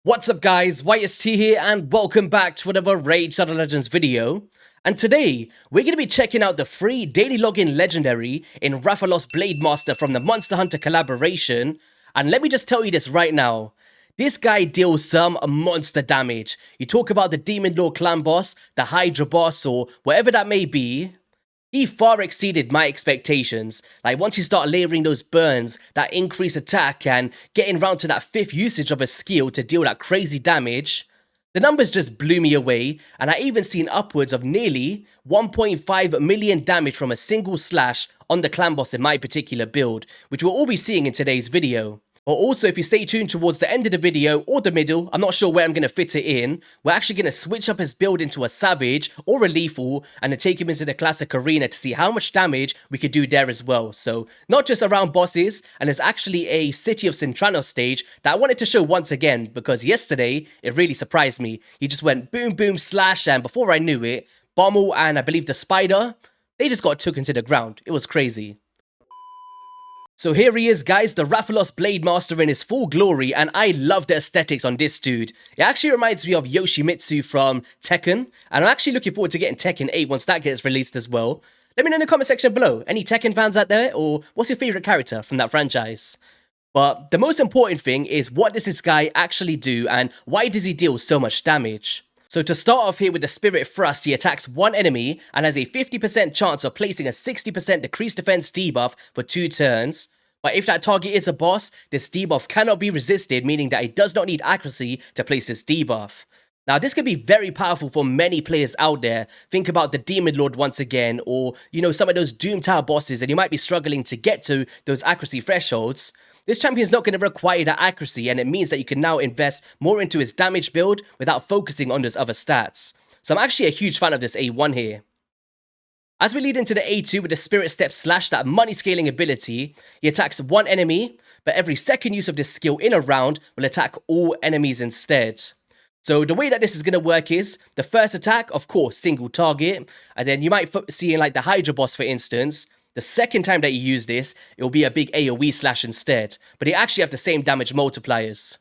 What's up guys, YST here and welcome back to another Raid Shadow Legends video. And today, we're going to be checking out the free daily login legendary in Rathalos Blademaster from the Monster Hunter collaboration. And let me just tell you this right now, this guy deals some monster damage. You talk about the Demon Lord clan boss, the Hydra Boss, or whatever that may be. He far exceeded my expectations. Like once you start layering those burns, that increased attack and getting round to that 5th usage of a skill to deal that crazy damage, the numbers just blew me away, and I even seen upwards of nearly 1.5 million damage from a single slash on the clan boss in my particular build, which we'll all be seeing in today's video. But also, if you stay tuned towards the end of the video, or the middle, I'm not sure where I'm going to fit it in, we're actually going to switch up his build into a Savage or a Lethal, and then take him into the Classic Arena to see how much damage we could do there as well. So, not just around bosses, and there's actually a City of Sintranos stage that I wanted to show once again, because yesterday, it really surprised me. He just went boom, boom, slash, and before I knew it, Bommel and I believe the Spider, they just got taken to the ground. It was crazy. So here he is guys, the Rathalos Blademaster in his full glory, and I love the aesthetics on this dude. It actually reminds me of Yoshimitsu from Tekken, and I'm actually looking forward to getting Tekken 8 once that gets released as well. Let me know in the comment section below, any Tekken fans out there, or what's your favourite character from that franchise? But the most important thing is, what does this guy actually do, and why does he deal so much damage? So to start off here with the Spirit Thrust, he attacks one enemy and has a 50% chance of placing a 60% decreased defense debuff for 2 turns. But if that target is a boss, this debuff cannot be resisted, meaning that it does not need accuracy to place this debuff. Now this can be very powerful for many players out there. Think about the Demon Lord once again, or some of those Doom Tower bosses, and you might be struggling to get to those accuracy thresholds. This champion is not going to require that accuracy, and it means that you can now invest more into his damage build without focusing on those other stats. So I'm actually a huge fan of this A1 here. As we lead into the A2 with the Spirit Step Slash, that money scaling ability, he attacks one enemy, but every second use of this skill in a round will attack all enemies instead. So the way that this is going to work is, the first attack, of course, single target, and then you might see in like the Hydra Boss for instance, the second time that you use this, it will be a big AoE slash instead, but they actually have the same damage multipliers.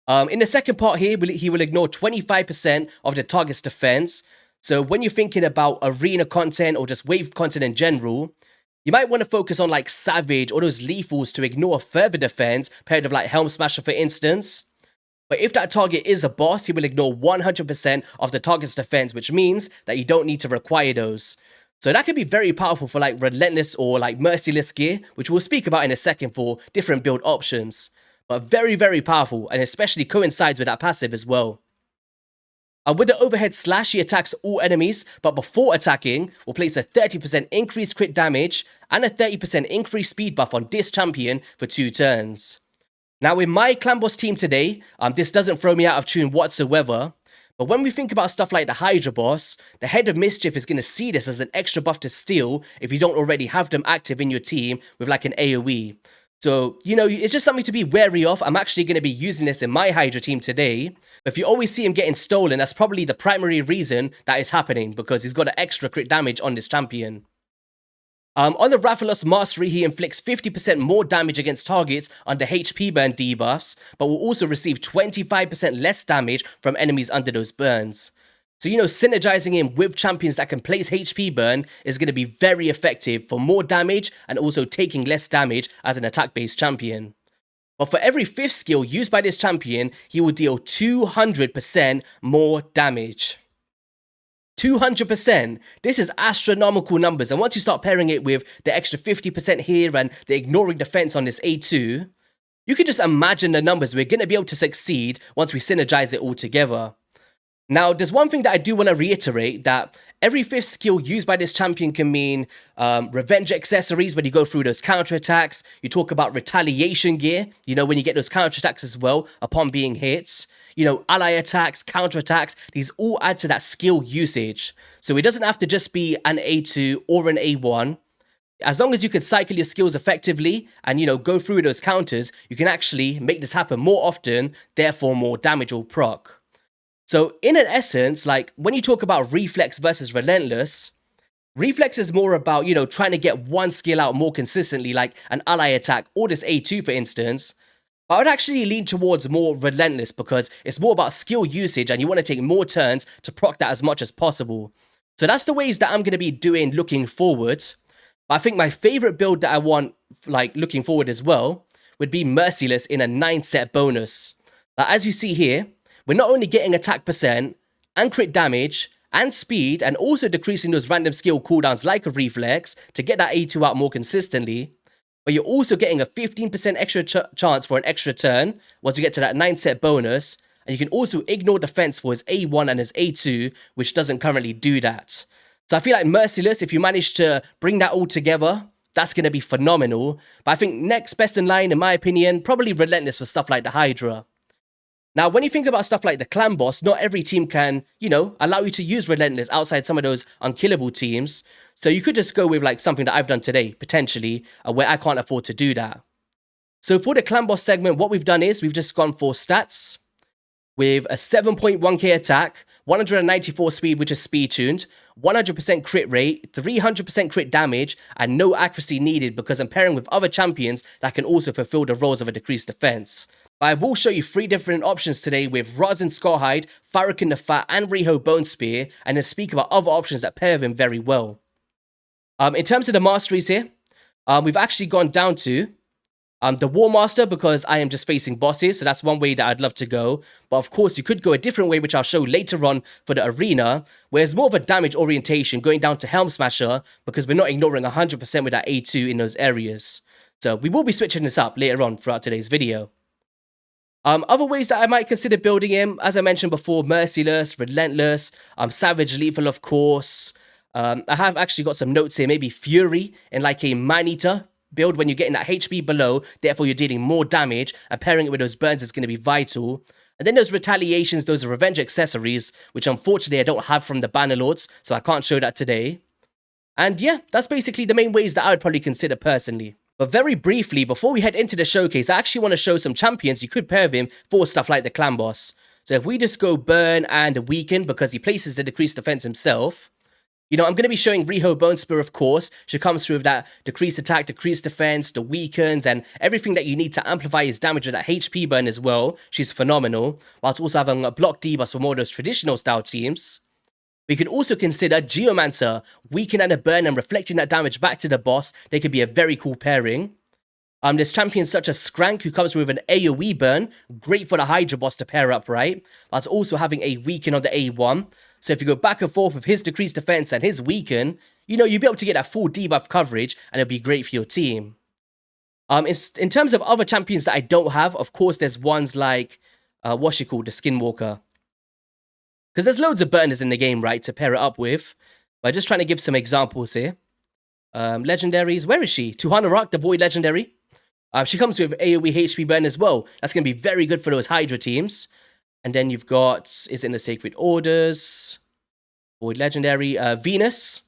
In the second part here, he will ignore 25% of the target's defense. So when you're thinking about arena content or just wave content in general, you might want to focus on like Savage or those lethals to ignore further defense, paired with like Helm Smasher for instance. But if that target is a boss, he will ignore 100% of the target's defense, which means that you don't need to require those. So that can be very powerful for like Relentless or like Merciless gear, which we'll speak about in a second for different build options. But very, very powerful, and especially coincides with that passive as well. With the overhead slash, he attacks all enemies, but before attacking, will place a 30% increased crit damage and a 30% increased speed buff on this champion for 2 turns. Now in my clan boss team today, this doesn't throw me out of tune whatsoever. But when we think about stuff like the Hydra Boss, the Head of Mischief is going to see this as an extra buff to steal if you don't already have them active in your team with like an AoE. So, it's just something to be wary of. I'm actually going to be using this in my Hydra team today. But if you always see him getting stolen, that's probably the primary reason that is happening, because he's got an extra crit damage on this champion. On the Rathalos Mastery, he inflicts 50% more damage against targets under HP burn debuffs, but will also receive 25% less damage from enemies under those burns. So, synergizing him with champions that can place HP burn is going to be very effective for more damage and also taking less damage as an attack-based champion. But for every 5th skill used by this champion, he will deal 200% more damage. 200%. This is astronomical numbers, and once you start pairing it with the extra 50% here and the ignoring defense on this A2, you can just imagine the numbers we're going to be able to succeed once we synergize it all together. Now, there's one thing that I do want to reiterate, that every 5th skill used by this champion can mean revenge accessories when you go through those counterattacks. You talk about retaliation gear, when you get those counterattacks as well upon being hit. Ally attacks, counterattacks, these all add to that skill usage. So it doesn't have to just be an A2 or an A1. As long as you can cycle your skills effectively and, go through those counters, you can actually make this happen more often, therefore more damage will proc. So in an essence, like when you talk about Reflex versus Relentless, Reflex is more about, trying to get one skill out more consistently, like an ally attack or this A2 for instance. But I would actually lean towards more Relentless because it's more about skill usage and you want to take more turns to proc that as much as possible. So that's the ways that I'm going to be doing looking forward. But I think my favorite build that I want, like looking forward as well, would be Merciless in a 9-set bonus. Like, as you see here, we're not only getting attack percent and crit damage and speed and also decreasing those random skill cooldowns like a reflex to get that A2 out more consistently, but you're also getting a 15% extra chance for an extra turn once you get to that 9-set bonus, and you can also ignore defense for his A1 and his A2, which doesn't currently do that. So I feel like Merciless, if you manage to bring that all together, that's going to be phenomenal. But I think next best in line, in my opinion, probably Relentless for stuff like the Hydra. Now, when you think about stuff like the Clan Boss, not every team can, allow you to use Relentless outside some of those unkillable teams. So you could just go with like something that I've done today, potentially, where I can't afford to do that. So for the Clan Boss segment, what we've done is we've just gone for stats with a 7.1k attack, 194 speed, which is speed tuned, 100% crit rate, 300% crit damage, and no accuracy needed because I'm pairing with other champions that can also fulfill the roles of a decreased defense. But I will show you 3 different options today with Rosin Scarhide, Farrakhan the Fat, and Riho Bone Spear, and then speak about other options that pair with him very well. In terms of the masteries here, we've actually gone down to the War Master because I am just facing bosses, so that's one way that I'd love to go. But of course, you could go a different way, which I'll show later on for the arena, where it's more of a damage orientation, going down to Helm Smasher, because we're not ignoring 100% with that A2 in those areas. So we will be switching this up later on throughout today's video. Other ways that I might consider building him, as I mentioned before, Merciless, Relentless, Savage Lethal, of course. I have actually got some notes here, maybe Fury in like a Man-Eater build when you're getting that HP below, therefore you're dealing more damage, and pairing it with those burns is going to be vital. And then those retaliations, those revenge accessories, which unfortunately I don't have from the Bannerlords, so I can't show that today. And yeah, that's basically the main ways that I would probably consider personally. But very briefly, before we head into the showcase, I actually want to show some champions you could pair with him for stuff like the Clan Boss. So if we just go Burn and Weaken, because he places the decreased defense himself, I'm going to be showing Riho Bone Spear, of course. She comes through with that decreased attack, decreased defense, the weakens, and everything that you need to amplify his damage with that HP burn as well. She's phenomenal, whilst also having a block debuff for more of those traditional style teams. We could also consider Geomancer, weaken and a burn and reflecting that damage back to the boss. They could be a very cool pairing. There's champions such as Skrank, who comes with an AoE burn, great for the Hydra Boss to pair up, right? But also having a weaken on the A1. So if you go back and forth with his decreased defense and his weaken, you'll be able to get that full debuff coverage, and it'll be great for your team. In terms of other champions that I don't have, of course, there's ones like, the Skinwalker. Because there's loads of burners in the game, right, to pair it up with. But just trying to give some examples here. Legendaries, where is she? Tuhana Rock, the Void Legendary. She comes with AoE HP burn as well. That's going to be very good for those Hydra teams. And then you've got, is it in the Sacred Orders? Void Legendary, Venus.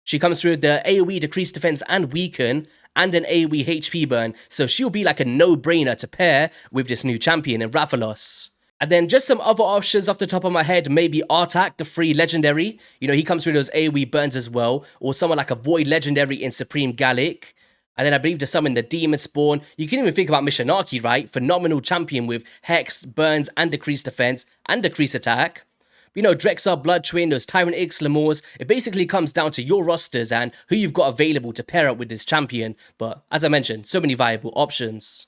She comes through the AoE decreased defense and weaken, and an AoE HP burn. So she'll be like a no-brainer to pair with this new champion in Rathalos. And then just some other options off the top of my head, maybe Artak, the free legendary. He comes through those AoE burns as well. Or someone like a Void Legendary in Supreme Gallic. And then I believe there's some in the Demon Spawn. You can even think about Mishinaki, right? Phenomenal champion with Hex, burns, and decreased defense, and decreased attack. Drexar, Blood Twin, those Tyrant X, Lemurs. It basically comes down to your rosters and who you've got available to pair up with this champion. But as I mentioned, so many viable options.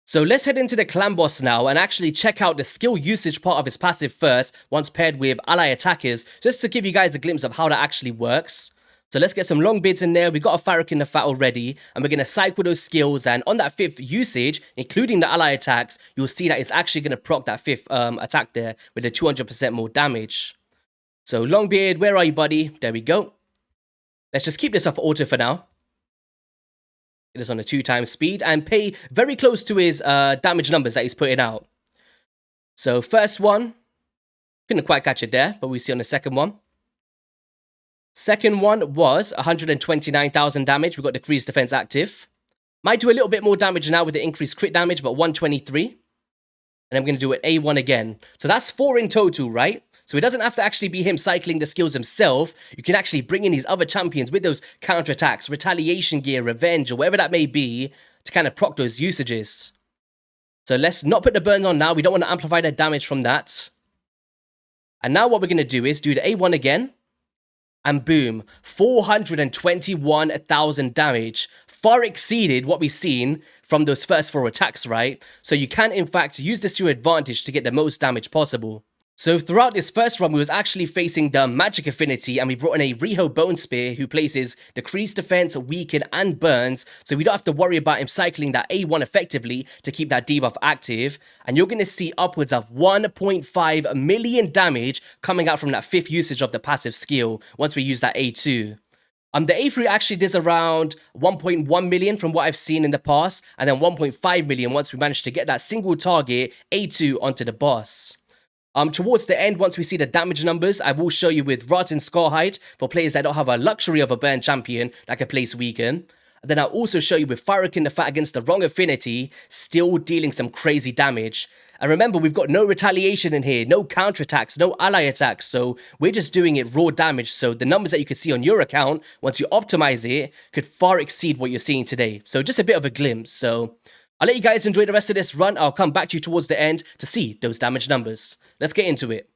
So let's head into the Clan Boss now and actually check out the skill usage part of his passive first, once paired with ally attackers, just to give you guys a glimpse of how that actually works. So let's get some long bids in there. We got a Farrakhan the Fat already, and we're going to cycle those skills, and on that 5th usage, including the ally attacks, you'll see that it's actually going to proc that 5th attack there with the 200% more damage. So Longbeard, where are you, buddy? There we go. Let's just keep this off auto for now. It is on a 2x speed and pay very close to his damage numbers that he's putting out. So first one, couldn't quite catch it there, but we see on the second one. Second one was 129,000 damage. We've got decreased defense active. Might do a little bit more damage now with the increased crit damage, but 123. And I'm going to do it A1 again. So that's 4 in total, right? So it doesn't have to actually be him cycling the skills himself. You can actually bring in these other champions with those counterattacks, retaliation gear, revenge, or whatever that may be, to kind of proc those usages. So let's not put the burns on now. We don't want to amplify the damage from that. And now what we're going to do is do the A1 again. And boom, 421,000 damage. Far exceeded what we've seen from those first 4 attacks, right? So you can, in fact, use this to your advantage to get the most damage possible. So throughout this first run, we was actually facing the Magic Affinity, and we brought in a Riho Bone Spear who places Decreased Defense, Weaken, and Burns, so we don't have to worry about him cycling that A1 effectively to keep that debuff active. And you're going to see upwards of 1.5 million damage coming out from that 5th usage of the passive skill once we use that A2. The A3 actually does around 1.1 million from what I've seen in the past, and then 1.5 million once we manage to get that single target A2 onto the boss. Towards the end, once we see the damage numbers, I will show you with Rods and Scarhide for players that don't have a luxury of a burn champion that can place Weaken. And then I'll also show you with Fyrick in the fight against the wrong affinity, still dealing some crazy damage. And remember, we've got no retaliation in here, no counterattacks, no ally attacks, so we're just doing it raw damage. So the numbers that you could see on your account, once you optimize it, could far exceed what you're seeing today. So just a bit of a glimpse. So I'll let you guys enjoy the rest of this run. I'll come back to you towards the end to see those damage numbers. Let's get into it.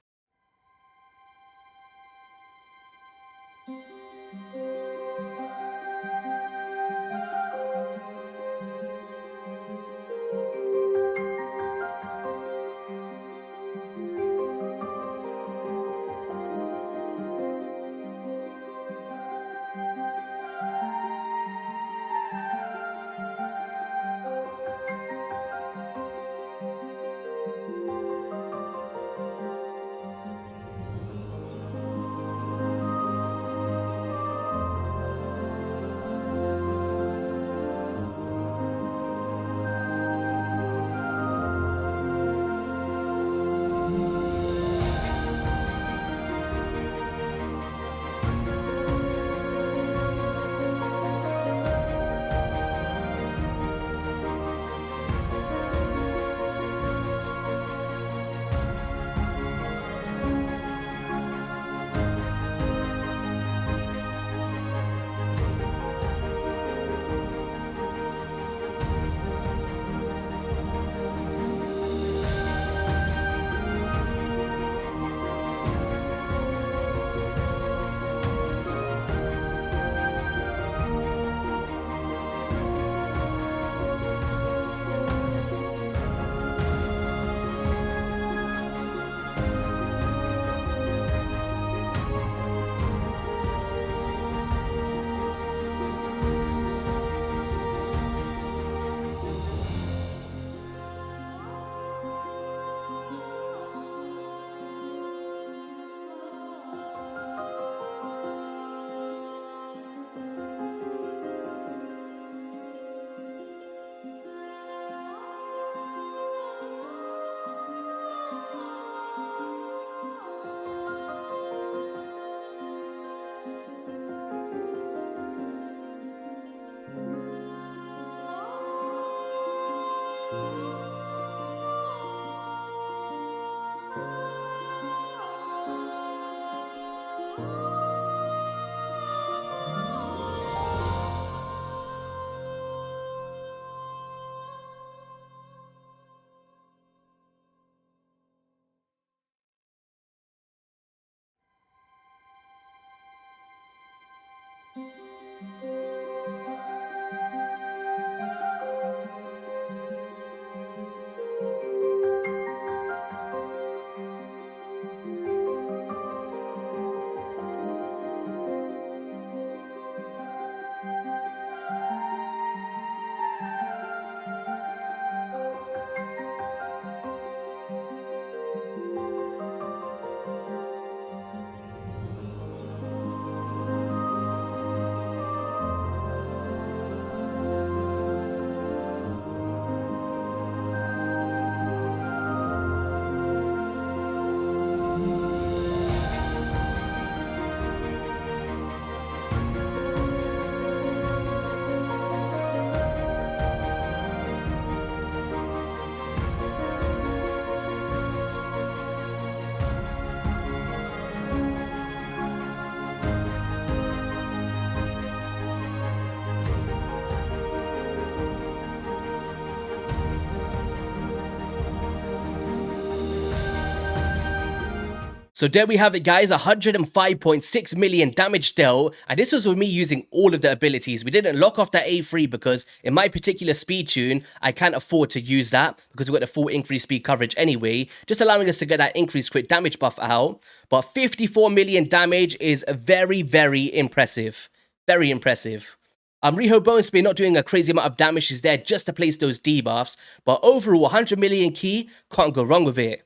So there we have it, guys, 105.6 million damage dealt, and this was with me using all of the abilities. We didn't lock off that A3 because in my particular speed tune, I can't afford to use that because we've got the full increased speed coverage anyway, just allowing us to get that increased crit damage buff out. But 54 million damage is very, very impressive. Very impressive. Riho Bone Spear not doing a crazy amount of damage. She's there just to place those debuffs, but overall 100 million key, can't go wrong with it.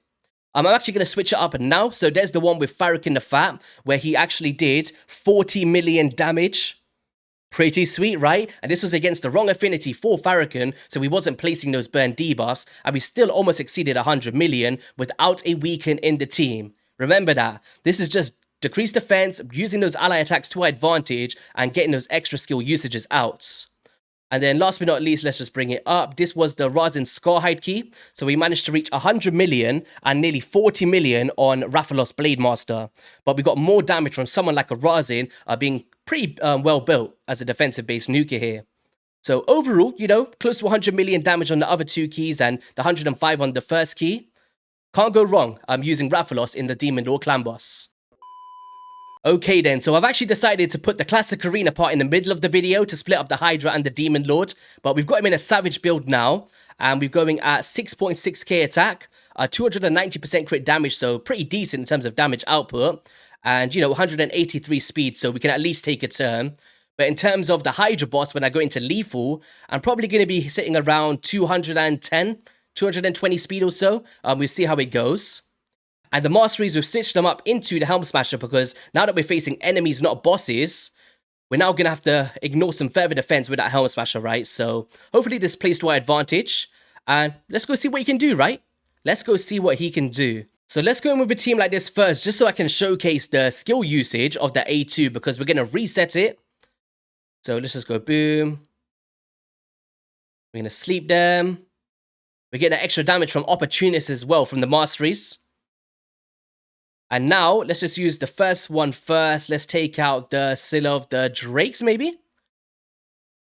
I'm actually going to switch it up now. So there's the one with Farrakhan the Fat, where he actually did 40 million damage. Pretty sweet, right? And this was against the wrong affinity for Farrakhan, so he wasn't placing those burn debuffs, and we still almost exceeded 100 million without a weaken in the team. Remember that. This is just decreased defense, using those ally attacks to our advantage, and getting those extra skill usages out. And then last but not least, let's just bring it up. This was the Razin Scarhide key. So we managed to reach 100 million and nearly 40 million on Rathalos Blademaster. But we got more damage from someone like a Razin being pretty well built as a defensive-based nuker here. So overall, you know, close to 100 million damage on the other two keys and the 105 on the first key. Can't go wrong using Rathalos in the Demon Lord Clan Boss. Okay then, so I've actually decided to put the classic arena part in the middle of the video to split up the Hydra and the Demon Lord, but we've got him in a savage build now, and we're going at 6.6k attack, 290% crit damage, so pretty decent in terms of damage output, and you know, 183 speed, so we can at least take a turn. But in terms of the Hydra boss, when I go into lethal, I'm probably going to be sitting around 210, 220 speed or so. We'll see how it goes. And the Masteries, we've switched them up into the Helm Smasher because now that we're facing enemies, not bosses, we're now going to have to ignore some further defense with that Helm Smasher, right? So hopefully this plays to our advantage. And let's go see what he can do, right? Let's go see what he can do. So let's go in with a team like this first, just so I can showcase the skill usage of the A2 because we're going to reset it. So let's just go boom. We're going to sleep them. We're getting extra damage from Opportunists as well from the Masteries. And now, let's just use the first one first. Let's take out the Seal of the Drakes, maybe?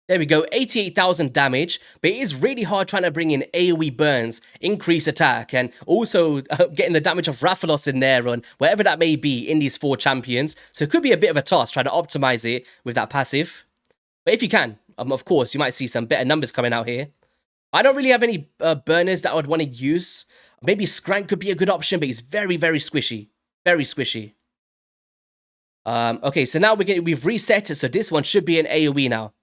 There we go, 88,000 damage. But it is really hard trying to bring in AoE burns, increase attack, and also getting the damage of Rathalos in there, and whatever that may be in these four champions. So it could be a bit of a task trying to optimize it with that passive. But if you can, of course, you might see some better numbers coming out here. I don't really have any burners that I would want to use. Maybe Skrank could be a good option, but he's very, very squishy. Very squishy. Okay, so now we've reset it, so this one should be an AoE now.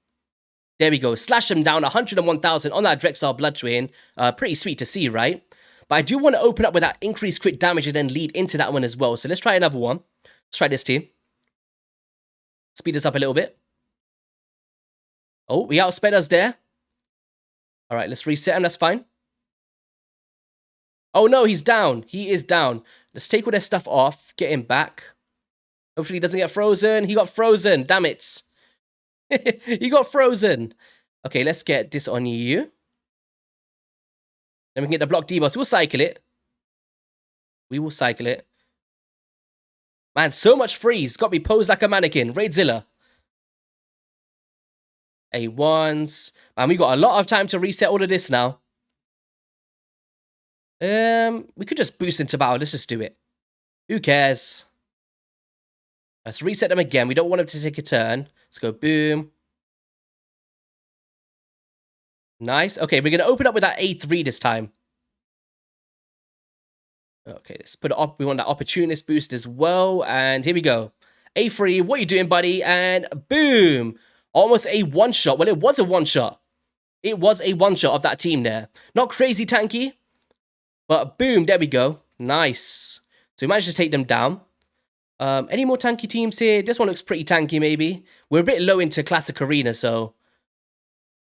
There we go. Slash him down, 101,000 on that Drexar Blood Twin. Pretty sweet to see, right? But I do want to open up with that increased crit damage and then lead into that one as well. So let's try another one. Let's try this team. Speed this up a little bit. Oh, we outsped us there. All right, let's reset him. That's fine. Oh no, he's down. He is down. Let's take all their stuff off. Get him back. Hopefully he doesn't get frozen. He got frozen. Damn it. He got frozen. Okay, let's get this on you. Then we can get the block debuffs. We'll cycle it. We will cycle it. Man, so much freeze. Got me posed like a mannequin. Raidzilla. A1s. Man, we got a lot of time to reset all of this now. We could just boost into battle. Let's just do it. Who cares? Let's reset them again. We don't want them to take a turn. Let's go boom. Nice. Okay, we're going to open up with that A3 this time. Okay, let's put it up. We want that Opportunist boost as well. And here we go. A3, what are you doing, buddy? And boom. Almost a one-shot. Well, it was a one-shot. It was a one-shot of that team there. Not crazy tanky. But boom, there we go. Nice. So we managed to take them down. Any more tanky teams here? This one looks pretty tanky, maybe. We're a bit low into Classic Arena, so...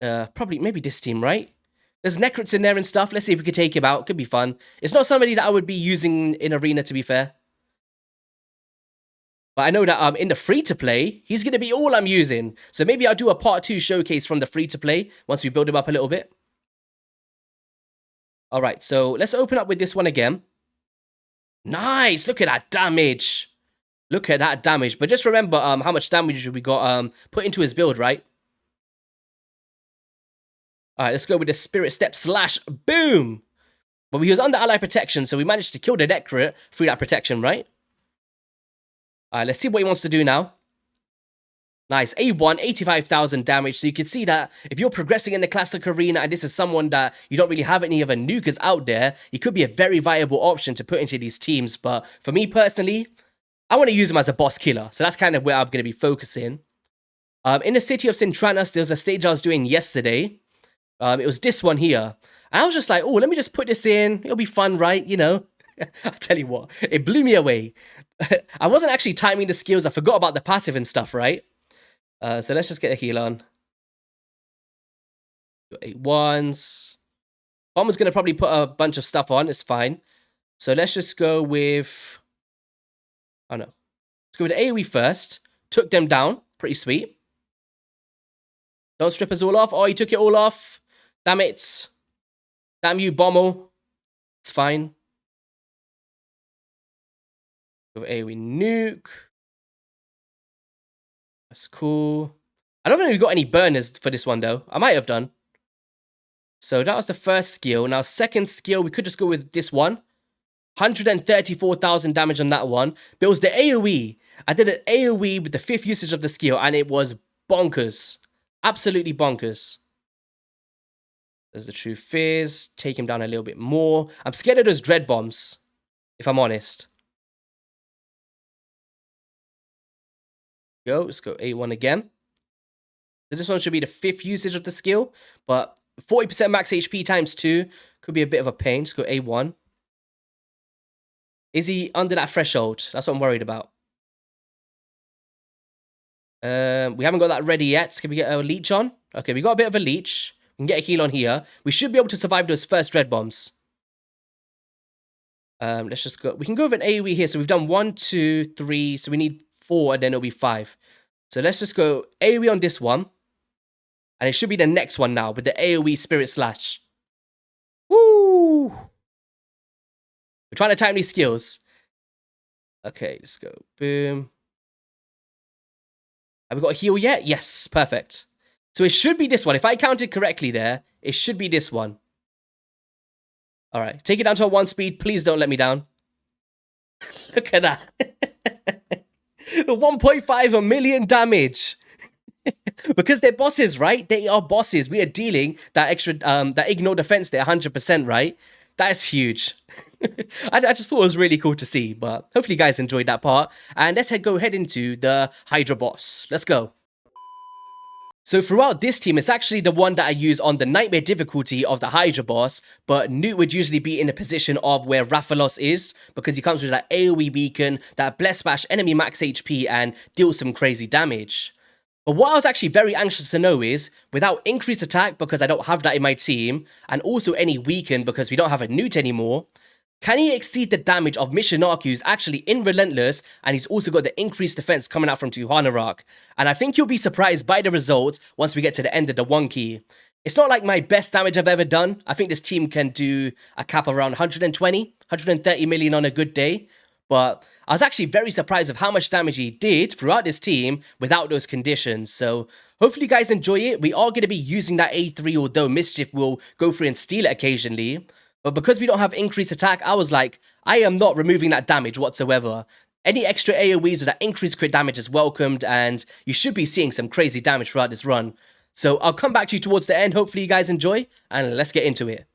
probably, maybe this team, right? There's Necrots in there and stuff. Let's see if we can take him out. Could be fun. It's not somebody that I would be using in Arena, to be fair. But I know that in the free-to-play, he's going to be all I'm using. So maybe I'll do a part 2 showcase from the free-to-play once we build him up a little bit. All right, so let's open up with this one again. Nice! Look at that damage. Look at that damage. But just remember how much damage we got put into his build, right? All right, let's go with the Spirit Step Slash. Boom! But we was under ally protection, so we managed to kill the Necrot through that protection, right? Alright, let's see what he wants to do now. Nice, A1, 85,000 damage. So you can see that if you're progressing in the Classic Arena and this is someone that you don't really have any other nukers out there, he could be a very viable option to put into these teams. But for me personally, I want to use him as a boss killer. So that's kind of where I'm going to be focusing. In the city of Sintranos, there was a stage I was doing yesterday. It was this one here. And I was just like, oh, let me just put this in. It'll be fun, right? You know, I'll tell you what, it blew me away. I wasn't actually timing the skills. I forgot about the passive and stuff, right? So let's just get a heal on. Got 8 ones. Bomber's going to probably put a bunch of stuff on. It's fine. So let's just go with... Oh, no. Let's go with the AoE first. Took them down. Pretty sweet. Don't strip us all off. Oh, he took it all off. Damn it. Damn you, Bommel. It's fine. Go with AoE nuke. That's cool. I don't think we've got any burners for this one, though. I might have done. So that was the first skill. Now, second skill, we could just go with this one. 134,000 damage on that one. But it was the AoE. I did an AoE with the 5th usage of the skill, and it was bonkers. Absolutely bonkers. There's the true fizz. Take him down a little bit more. I'm scared of those dread bombs, if I'm honest. Let's go A1 again. So this one should be the 5th usage of the skill, but 40% max HP times 2 could be a bit of a pain. Let's go A1. Is he under that threshold? That's what I'm worried about. We haven't got that ready yet. Can we get a leech on? Okay, we got a bit of a leech. We can get a heal on here. We should be able to survive those first dread bombs. Let's just go. We can go with an AoE here. So we've done 1, 2, 3. So we need 4, and then it'll be 5. So let's just go AoE on this one. And it should be the next one now with the AoE Spirit Slash. Woo! We're trying to time these skills. Okay, let's go. Boom. Have we got a heal yet? Yes, perfect. So it should be this one. If I counted correctly there, it should be this one. All right, take it down to a 1 speed. Please don't let me down. Look at that. 1.5 million damage. Because they're bosses, right? They are bosses. We are dealing that extra, that ignore defense there, 100%, right? That is huge. I just thought it was really cool to see, but hopefully you guys enjoyed that part. And let's go ahead into the Hydra Boss. Let's go. So throughout this team, it's actually the one that I use on the Nightmare difficulty of the Hydra Boss, but Newt would usually be in the position of where Rathalos is, because he comes with that AoE beacon, that Bless Bash enemy max HP, and deals some crazy damage. But what I was actually very anxious to know is, without increased attack, because I don't have that in my team, and also any weaken because we don't have a Newt anymore, can he exceed the damage of Mishinaki, who's actually in Relentless, and he's also got the increased defense coming out from Tuhanarak? And I think you'll be surprised by the results once we get to the end of the 1 key. It's not like my best damage I've ever done. I think this team can do a cap around 120, 130 million on a good day. But I was actually very surprised of how much damage he did throughout this team without those conditions. So hopefully you guys enjoy it. We are going to be using that A3, although Mischief will go through and steal it occasionally. But because we don't have increased attack, I was like, I am not removing that damage whatsoever. Any extra AoEs or that increased crit damage is welcomed, and you should be seeing some crazy damage throughout this run. So I'll come back to you towards the end. Hopefully you guys enjoy, and let's get into it.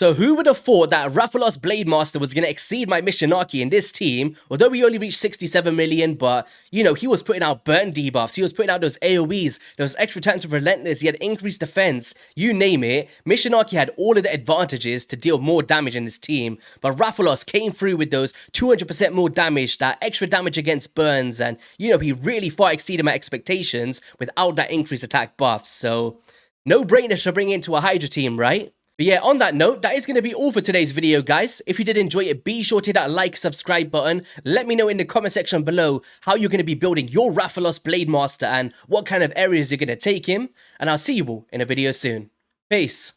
So who would have thought that Rathalos Blademaster was going to exceed my Mishinaki in this team, although we only reached 67 million, but, you know, he was putting out burn debuffs, he was putting out those AoEs, those extra times of Relentless, he had increased defense, you name it. Mishinaki had all of the advantages to deal more damage in this team, but Rathalos came through with those 200% more damage, that extra damage against burns, and, you know, he really far exceeded my expectations without that increased attack buff, so no brainer to bring into a Hydra team, right? But yeah, on that note, that is going to be all for today's video, guys. If you did enjoy it, be sure to hit that like, subscribe button. Let me know in the comment section below how you're going to be building your Rathalos Blademaster and what kind of areas you're going to take him. And I'll see you all in a video soon. Peace.